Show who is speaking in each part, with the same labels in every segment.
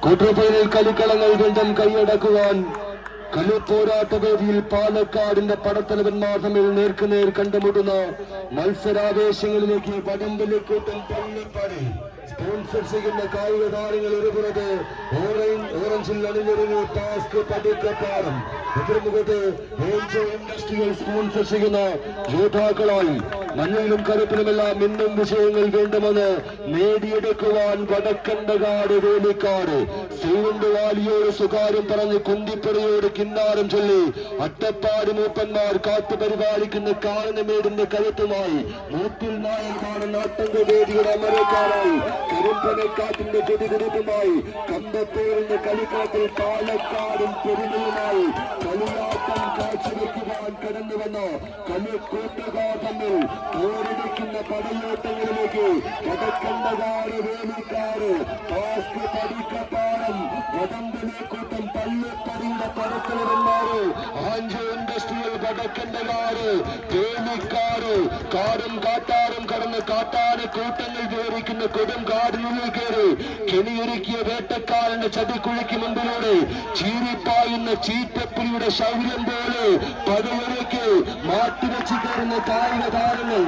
Speaker 1: quarter final കളിക്കളങ്ങൾ വീണ്ടും കൈയടക്കുവാൻ കലുപോരാട്ട വേദിയിൽ പാലക്കാടിന്റെ പടത്തലവന്മാർ തമ്മിൽ നേർക്കുനേർ കണ്ടുമുട്ടുന്ന മത്സരാവേശങ്ങളിലേക്ക് വടംവലിക്കൂട്ടം പള്ളിപ്പാടി സ്പോൺസർ ചെയ്യുന്ന കായിക താരങ്ങൾ ഒരുപുറത്ത് ഓറഞ്ചിൽ അണിഞ്ഞൊരുങ്ങി ടാസ്ക് പടിക്കപ്പാടം എതിർമുഖത്ത് ഇൻഡസ്ട്രികൾ സ്പോൺസർ ചെയ്യുന്ന യോദ്ധാക്കളായി മഞ്ഞയിലും കറുപ്പിലുമെല്ലാം മിന്നും വിഷയങ്ങൾ വേണ്ടുമെന്ന് നേടിയെടുക്കുവാൻ വടക്കണ്ടകാട് വേലിക്കാട് ശ്രീകുണ്ട് വാലിയോട് സ്വകാര്യം പറഞ്ഞ് കുന്തിപ്പുറയോട് കിന്നാരം ചൊല്ലി അട്ടപ്പാടി മൂപ്പന്മാർ കാത്തു പരിപാലിക്കുന്ന കാരണമേടിന്റെ കരുത്തുമായി മൂത്തിൽ നായകമാണ് നാട്ടങ്ക വേദിയുടെ അമരക്കാരായി കരിമ്പനക്കാട്ടിന്റെ കൊടികുടിപ്പുമായി കമ്പത്തോറിന്റെ കളിക്കളത്തിൽ പാലക്കാടും പെരുമയുമായി കളിയാട്ടം കാഴ്ചവെക്കുവാൻ കടന്നുവന്ന കളിക്കൂട്ടുകാർ തമ്മിൽ പോരടിക്കുന്ന പടയോട്ടങ്ങളിലേക്ക് വടക്കണ്ടകാട് വേലിക്കാട് ടാസ്ക് പടിക്കപ്പാടം വടംവലിക്കൂട്ടം പള്ളിപ്പടിയുടെ പടത്തലവന്മാര് ആഞ്ചോ ഇൻഡസ്ട്രിയൽ വടക്കണ്ടകാട് വേലിക്കാട് കാടും കാട്ടാറും കടന്ന് കാട്ടാന കൂട്ടങ്ങൾ വിവരിക്കുന്ന കൊടും കാടിനുള്ളിൽ കയറി കെണിയൊരുക്കിയ വേട്ടക്കാരന്റെ ചതിക്കുഴിക്ക് മുമ്പിലൂടെ ചീറിപ്പായുന്ന ചീറ്റപ്പുലിയുടെ ശൗര്യം പോലെ പടയൊരുക്ക് മാറ്റിവെച്ച് കയറുന്ന കായിക താരങ്ങൾ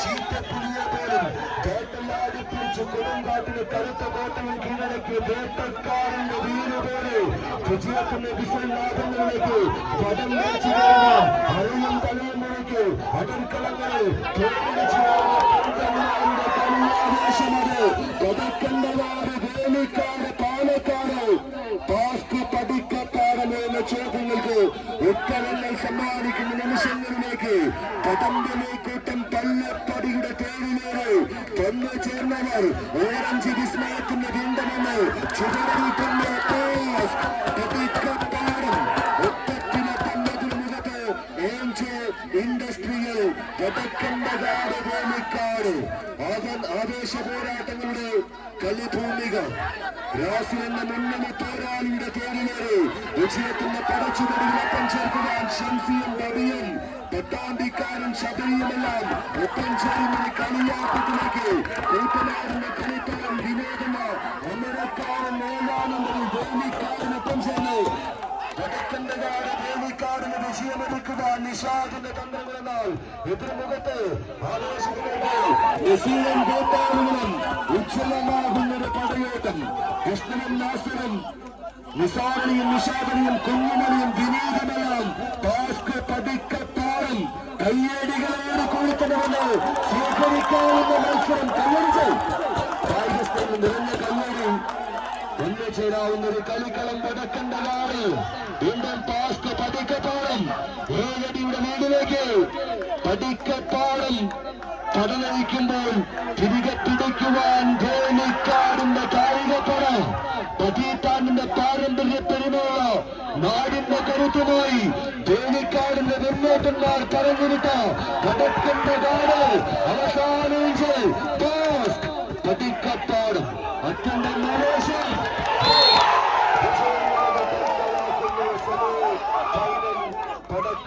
Speaker 1: ചീറ്റപ്പുലിയെ പോലും വേട്ടയാടി പിടിച്ച് കൊടുങ്കാട്ടിന് കറുത്ത കോട്ടയിൽ കീഴടക്കിയ വേട്ടക്കാരന്റെ വീര് പോലെ വിജയത്തിന്റെ വിശ്വനാഥങ്ങളിലേക്ക് പദം വെച്ച് അറിയും തലമുറയ്ക്ക് അടർക്കളങ്ങളിൽ പതക്കണ്ടവാട് വേലിക്കാട് പാലക്കാട് ടാസ്ക് പടിക്കപ്പാടമെന്ന ചോദ്യങ്ങൾക്ക് ഉത്തരങ്ങൾ സമ്മാനിക്കുന്ന നിമിഷങ്ങളിലേക്ക് കടമ്പലേക്കൂട്ടം പള്ളപ്പടിയുടെ പേരിലേറെ വന്നു ചേർന്നവർ ഓറഞ്ച് വിസ്മയത്തിന്റെ വീണ്ടുമെന്ന് ചുവടിക്കുന്ന പടിക്കപ്പാടം ഒറ്റത്തിനെ തന്നതിന് മുഖത്ത് ഏഞ്ചോ ഇൻഡസ്ട്രിയൽ പതക്കണ്ടകാട് വേലിക്കാട് ആവേശ പോരാട്ടങ്ങളുടെ കളിഭൂമിക രാസിലെന്ന മുന്നണി പോരാളിയുടെ പേരിലേറെ വിജയത്തിന്റെ പടച്ചുവടിയിലൊപ്പം ചേർക്കുവാൻ ഷംസിയും ബബിയും പട്ടാമ്പിക്കാരൻ ശബരിയുമെല്ലാം ഒപ്പം ചേരുന്ന കളിയാട്ടത്തിലേക്ക് കൂട്ടനാടിന്റെ കളിത്തരം വിനോദമ അമരക്കാരൻ മേലാനന്ദൻ വേലിക്കാരനൊപ്പം ചേർന്ന് വടക്കണ്ടകാട് വേലിക്കാടിന് വിജയമൊരുക്കുവാൻ നിഷാദിന്റെ തന്ത്രങ്ങളെന്നാൽ എതിർമുഖത്ത് ആവേശത്തിലേക്ക് നസീറും ഗോപാലുകളും ഉജ്ജ്വലമാകുന്നൊരു പടയോട്ടം കൃഷ്ണനും നാസറും നിസാറിയും നിഷാദനിയും കുഞ്ഞുമണിയും വിനീതമെല്ലാം ടാസ്ക് പടിക്കപ്പാടം കയ്യേടികളോട് കൂട്ടണമെന്ന് സ്വീകരിക്കാവുന്ന മത്സരം കയ്യടിച്ച് കായികസ്ഥലം നിറഞ്ഞ കയ്യേടി ഒന്നു ചേരാവുന്ന ഒരു കളിക്കളം വടക്കണ്ടകാട് വീണ്ടും ടാസ്ക് പടിക്കപ്പാടം ഏഴടിയുടെ വീടിലേക്ക് പടിക്കപ്പാടം പടനയിക്കുമ്പോൾ തിരികെ പിടിക്കുവാൻ വേലിക്കാടിന്റെ കായികപ്പട പതിറ്റാണ്ടിന്റെ പാരമ്പര്യ പെരുമയുള്ള നാടിന്റെ കരുത്തുമായി വേലിക്കാടിന്റെ വെണ്ണോട്ടന്മാർ പറഞ്ഞുവിട്ട വടക്കണ്ടകാട് അവസാനിച്ച് ടാസ്ക് പടിക്കപ്പാടം